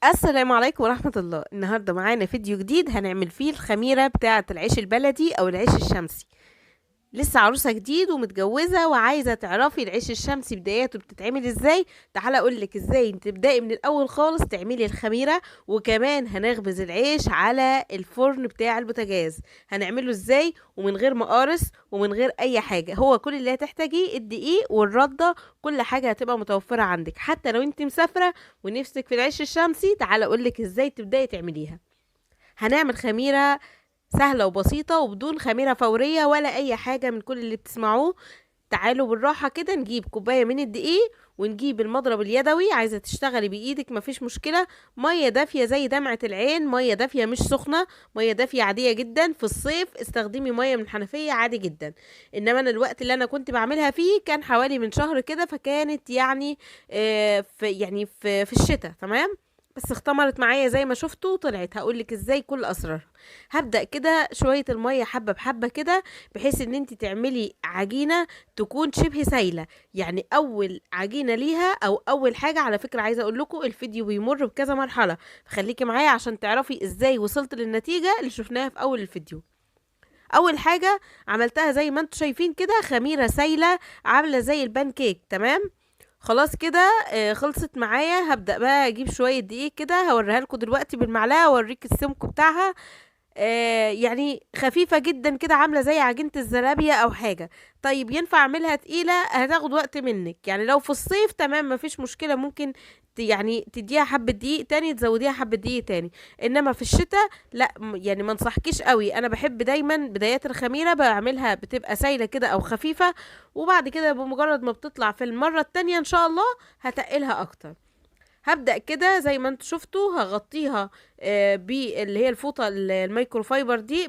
السلام عليكم ورحمة الله. النهاردة معانا فيديو جديد هنعمل فيه الخميرة بتاعة العيش البلدي أو العيش الشمسي. لسه عروسة جديد ومتجوزة وعايزة تعرفي العيش الشمسي بداياته بتتعمل ازاي. تعالى اقولك ازاي تبدأي من الأول خالص تعملي الخميرة، وكمان هنخبز العيش على الفرن بتاع البوتاجاز. هنعمله ازاي ومن غير مقارص ومن غير أي حاجة. هو كل اللي هتحتاجيه الدقيق والردة، كل حاجة هتبقى متوفرة عندك. حتى لو انت مسافرة ونفسك في العيش الشمسي تعالى اقولك ازاي تبدأي تعمليها. هنعمل خميرة سهلة وبسيطة وبدون خميرة فورية ولا أي حاجة من كل اللي بتسمعوه. تعالوا بالراحة كده، نجيب كوباية من الدقيق ونجيب المضرب اليدوي. عايزة تشتغلي بإيدك مفيش مشكلة. مية دافية زي دمعة العين، مية دافية مش سخنة، مية دافية عادية جدا. في الصيف استخدمي مية من الحنفية عادي جدا. إنما أنا الوقت اللي أنا كنت بعملها فيه كان حوالي من شهر كده، فكانت يعني في الشتاء. تمام. بس اختمرت معايا زي ما شفتوا وطلعت. هقولك ازاي كل اسرارها. هبدأ كده شوية المية حبة بحبة كده، بحيث ان انت تعملي عجينة تكون شبه سايلة. يعني اول عجينة ليها او اول حاجة، على فكرة عايزة اقول لكم الفيديو بيمر بكذا مرحلة، فخليكي معايا عشان تعرفي ازاي وصلت للنتيجة اللي شفناها في اول الفيديو. اول حاجة عملتها زي ما انتم شايفين كده، خميرة سايلة عاملة زي البان كيك. تمام. خلاص كده خلصت معايا. هبدأ بقى اجيب شوية دقيق كده، هوريها لكم دلوقتي بالمعلقة اوريك السمك بتاعها. يعني خفيفة جدا كده، عاملة زي عجينة الزلابية او حاجة. طيب ينفع اعملها تقيلة؟ هتاخد وقت منك. يعني لو في الصيف تمام مفيش مشكلة، ممكن يعني تديها حبة دقيق تاني، تزوديها حبة دقيق تاني. انما في الشتاء لا، يعني ما انصحكيش قوي. انا بحب دايما بدايات الخميرة بعملها بتبقى سايلة كده او خفيفة، وبعد كده بمجرد ما بتطلع في المرة التانية ان شاء الله هتقلها اكتر. هبدأ كده زي ما انتوا شفتوا هغطيها باللي هي الفوطة الميكرو فايبر دي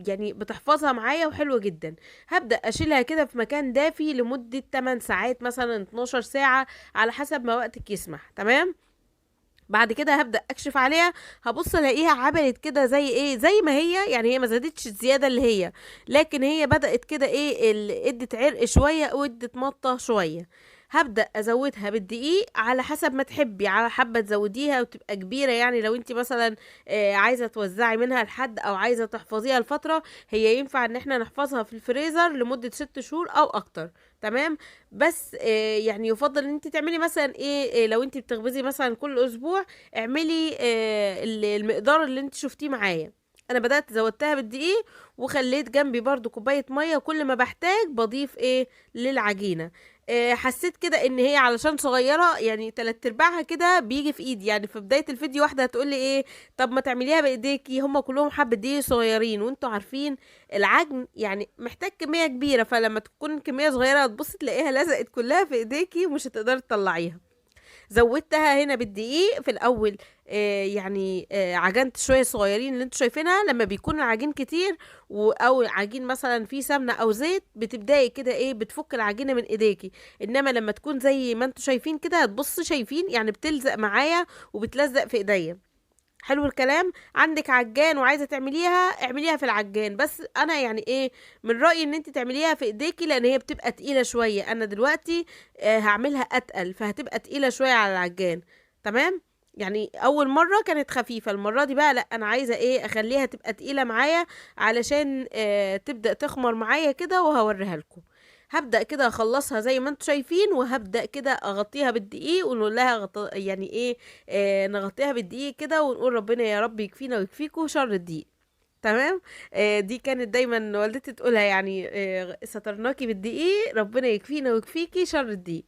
يعني بتحفظها معايا وحلوة جدا. هبدأ اشيلها كده في مكان دافي لمدة 8 ساعات مثلا 12 ساعة، على حسب ما وقتك يسمح. تمام. بعد كده هبدأ اكشف عليها، هبص الاقيها عملت كده زي ايه، زي ما هي. يعني هي ما زادتش الزيادة اللي هي، لكن هي بدأت كده ايه ادت عرق شوية وادت مطة شوية. هبدأ ازودها بالدقيق على حسب ما تحبي. على حبة تزوديها وتبقى كبيرة، يعني لو انت مثلا عايزة توزعي منها لحد او عايزة تحفظيها لفترة، هي ينفع ان احنا نحفظها في الفريزر لمدة 6 شهور او اكتر. تمام. بس يعني يفضل ان انت تعملي مثلا ايه، لو انت بتخبزي مثلا كل اسبوع اعملي المقدار اللي انت شفتيه معايا. انا بدأت زودتها بالدقيق، وخليت جنبي برضو كوباية مية، كل ما بحتاج بضيف ايه للعجينة. حسيت كده ان هي علشان صغيرة، يعني تلات ارباعها كده بيجي في ايدي. يعني في بداية الفيديو واحدة هتقولي ايه، طب ما تعمليها بايديكي، هما كلهم حبة دقيق صغيرين وانتوا عارفين العجن يعني محتاج كمية كبيرة، فلما تكون كمية صغيرة هتبصي تلاقيها لزقت كلها في ايديكي ومش هتقدري تطلعيها. زودتها هنا بالدقيق في الاول. عجنت شويه صغيرين اللي انتوا شايفينها. لما بيكون العجين كتير او عجين مثلا فيه سمنه او زيت، بتبداي كده ايه بتفك العجينه من ايديكي. انما لما تكون زي ما انتوا شايفين كده هتبصي شايفين يعني بتلزق معايا وبتلزق في ايديا. حلو الكلام. عندك عجان وعايزه تعمليها اعمليها في العجان، بس انا يعني ايه من رايي ان انت تعمليها في ايديكي، لان هي بتبقى تقيله شويه. انا دلوقتي هعملها اتقل فهتبقى تقيله شويه على العجان. تمام. يعني اول مره كانت خفيفه، المره دي بقى لا، انا عايزه ايه اخليها تبقى تقيله معايا علشان تبدا تخمر معايا كده، وهوريها لكم. هبدأ كده اخلصها زي ما انتم شايفين، وهبدأ كده اغطيها بالدقيق ونقول لها يعني ايه نغطيها بالدقيق كده ونقول ربنا يا رب يكفينا ويكفيكوا شر الدقيق. تمام. دي كانت دايما والدتي تقولها، يعني سترناكي بالدقيق ربنا يكفينا ويكفيكي شر الدقيق.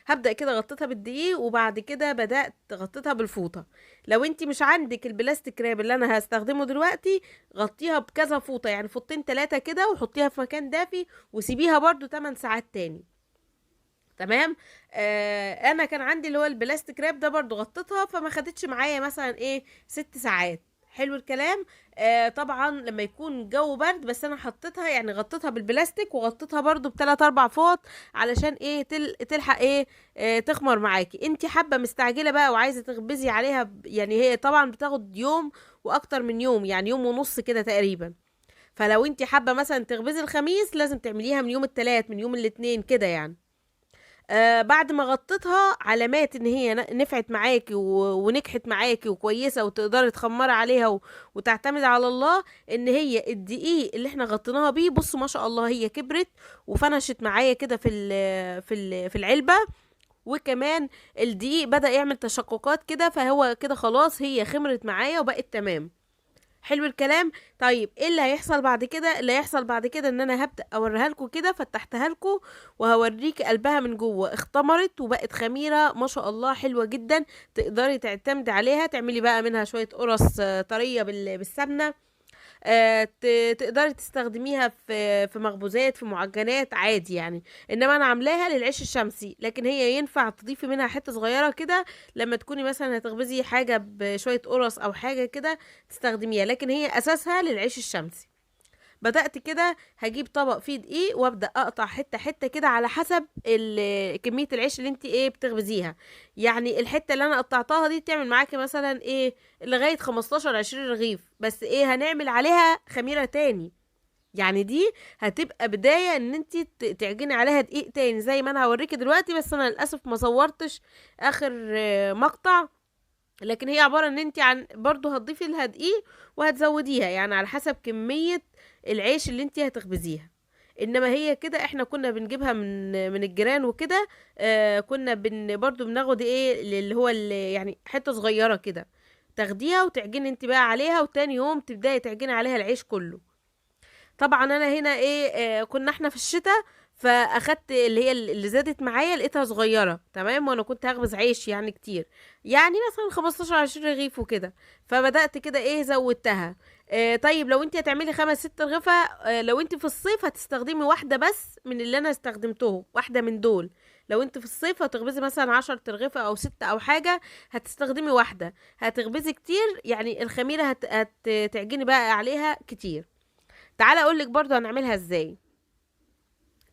هبدأ كده غطيتها بالدقيق، وبعد كده بدأت غطيتها بالفوطة. لو انت مش عندك البلاستيك راب اللي انا هستخدمه دلوقتي، غطيها بكذا فوطة، يعني فوطتين تلاتة كده، وحطيها في مكان دافي وسيبيها برضو 8 ساعات تاني. تمام. انا كان عندي اللي هو البلاستيك راب ده، برضو غطيتها فما خدتش معايا مثلا ايه 6 ساعات. حلو الكلام. طبعا لما يكون الجو برد، بس انا حطيتها يعني غطيتها بالبلاستيك وغطيتها برضو بثلاث اربع فوط علشان ايه تلحق ايه تخمر معاكي. انتي حابه مستعجله بقى وعايزه تخبزي عليها يعني هي طبعا بتاخد يوم واكتر من يوم، يعني يوم ونص كده تقريبا. فلو انتي حابه مثلا تخبزي الخميس لازم تعمليها من يوم التلات، من يوم الاثنين كده يعني. بعد ما غطيتها، علامات ان هي نفعت معاكي ونجحت معاكي وكويسه وتقدري تخمري عليها وتعتمد على الله، ان هي الدقيق اللي احنا غطيناها بيه، بصوا ما شاء الله هي كبرت وفنشت معايا كده في العلبه. وكمان الدقيق بدأ يعمل تشققات كده، فهو كده خلاص هي خمرت معايا وبقت تمام. حلو الكلام. طيب ايه اللي هيحصل بعد كده؟ اللي هيحصل بعد كده ان انا هبدأ اوريها لكم كده، فتحتها لكم وهوريك قلبها من جوه اختمرت وبقت خميرة ما شاء الله حلوة جدا. تقدري تعتمدي عليها، تعملي بقى منها شوية قرص طرية بالسمنة. تقدري تستخدميها في مخبوزات، في معجنات عادي يعني. انما انا عاملاها للعيش الشمسي، لكن هي ينفع تضيفي منها حته صغيره كده لما تكوني مثلا هتخبزي حاجه بشويه قرص او حاجه كده تستخدميها، لكن هي اساسها للعيش الشمسي. بدأت كده هجيب طبق فيه دقيق وابدأ اقطع حتة حتة كده على حسب كمية العيش اللي انت ايه بتخبزيها. يعني الحتة اللي انا قطعتها دي تعمل معاكي مثلا ايه لغاية 15 20 رغيف، بس ايه هنعمل عليها خميرة تاني. يعني دي هتبقى بداية ان انت تعجني عليها دقيق تاني زي ما انا هوريكي دلوقتي، بس انا للأسف ما صورتش اخر مقطع. لكن هي عبارة ان انت عن برضو هتضيفي لها دقيق وهتزوديها يعني على حسب كمية العيش اللي انت هتخبزيها. انما هي كده احنا كنا بنجيبها من الجيران وكده. كنا برضو بناخد ايه اللي هو يعني حتة صغيرة كده تاخديها وتعجني انت بقى عليها، وتاني يوم تبداي تعجني عليها العيش كله. طبعا انا هنا ايه كنا احنا في الشتاء، فاخدت اللي هي اللي زادت معايا لقيتها صغيره تمام، وانا كنت هخبز عيش يعني كتير، يعني مثلا 15 20 رغيف وكده. فبدات كده ايه زودتها. طيب لو انت هتعملي 5 6 رغيفه، لو انت في الصيف هتستخدمي واحده بس من اللي انا استخدمتهم، واحده من دول. لو انت في الصيف هتخبزي مثلا 10 رغيفه او 6 او حاجه، هتستخدمي واحده. هتخبزي كتير يعني الخميره هتعجني بقى عليها كتير. تعالى اقولك برضو هنعملها ازاي.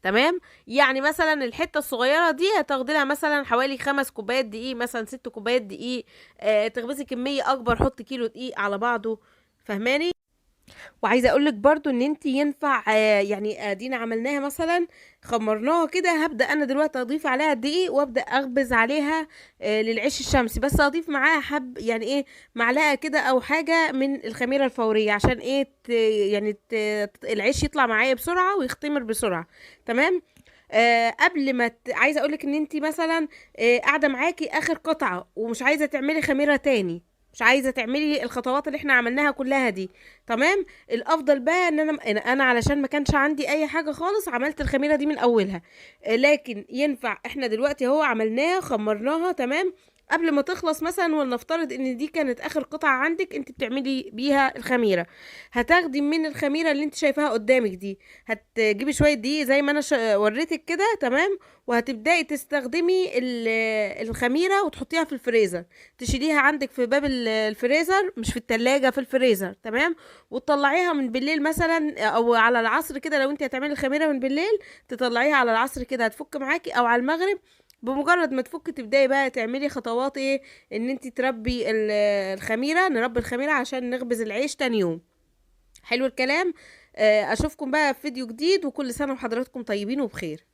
تمام. يعني مثلا الحته الصغيره دي هتاخدي لها مثلا حوالي 5 كوبايات دقيق، مثلا 6 كوبايات دقيق. تخبزي كميه اكبر، حطي كيلو دقيق على بعضه. فهماني؟ وعايزه اقولك برضو ان انت ينفع يعني ادينا عملناها مثلا، خمرناها كده، هبدا انا دلوقتي اضيف عليها الدقيق وابدا اخبز عليها للعيش الشمسي، بس اضيف معاها حب يعني ايه معلقه كده او حاجه من الخميره الفوريه، عشان ايه يعني العيش يطلع معايا بسرعه ويختمر بسرعه. تمام. قبل ما عايزه اقولك ان انت مثلا قاعده معاكي اخر قطعه ومش عايزه تعملي خميره تاني، مش عايزه تعملي الخطوات اللي احنا عملناها كلها دي. تمام. الافضل بقى ان انا علشان ما كانش عندي اي حاجه خالص عملت الخميره دي من اولها. لكن ينفع احنا دلوقتي اهو عملناها خمرناها تمام، قبل ما تخلص مثلا، ولنفترض ان دي كانت اخر قطعه عندك انت بتعملي بيها الخميره، هتاخدي من الخميره اللي انت شايفاها قدامك دي، هتجيبي شويه دي زي ما انا وريتك كده تمام، وهتبداي تستخدمي الخميره وتحطيها في الفريزر. تشيليها عندك في باب الفريزر، مش في التلاجة، في الفريزر تمام. وتطلعيها من بالليل مثلا او على العصر كده، لو انت هتعملي الخميره من بالليل تطلعيها على العصر كده هتفك معاكي، او على المغرب. بمجرد ما تفك تبداي بقى تعملي خطوات ايه، ان انت تربي الخميره، نربي الخميره عشان نخبز العيش تاني يوم. حلو الكلام. اشوفكم بقى في فيديو جديد، وكل سنه وحضراتكم طيبين وبخير.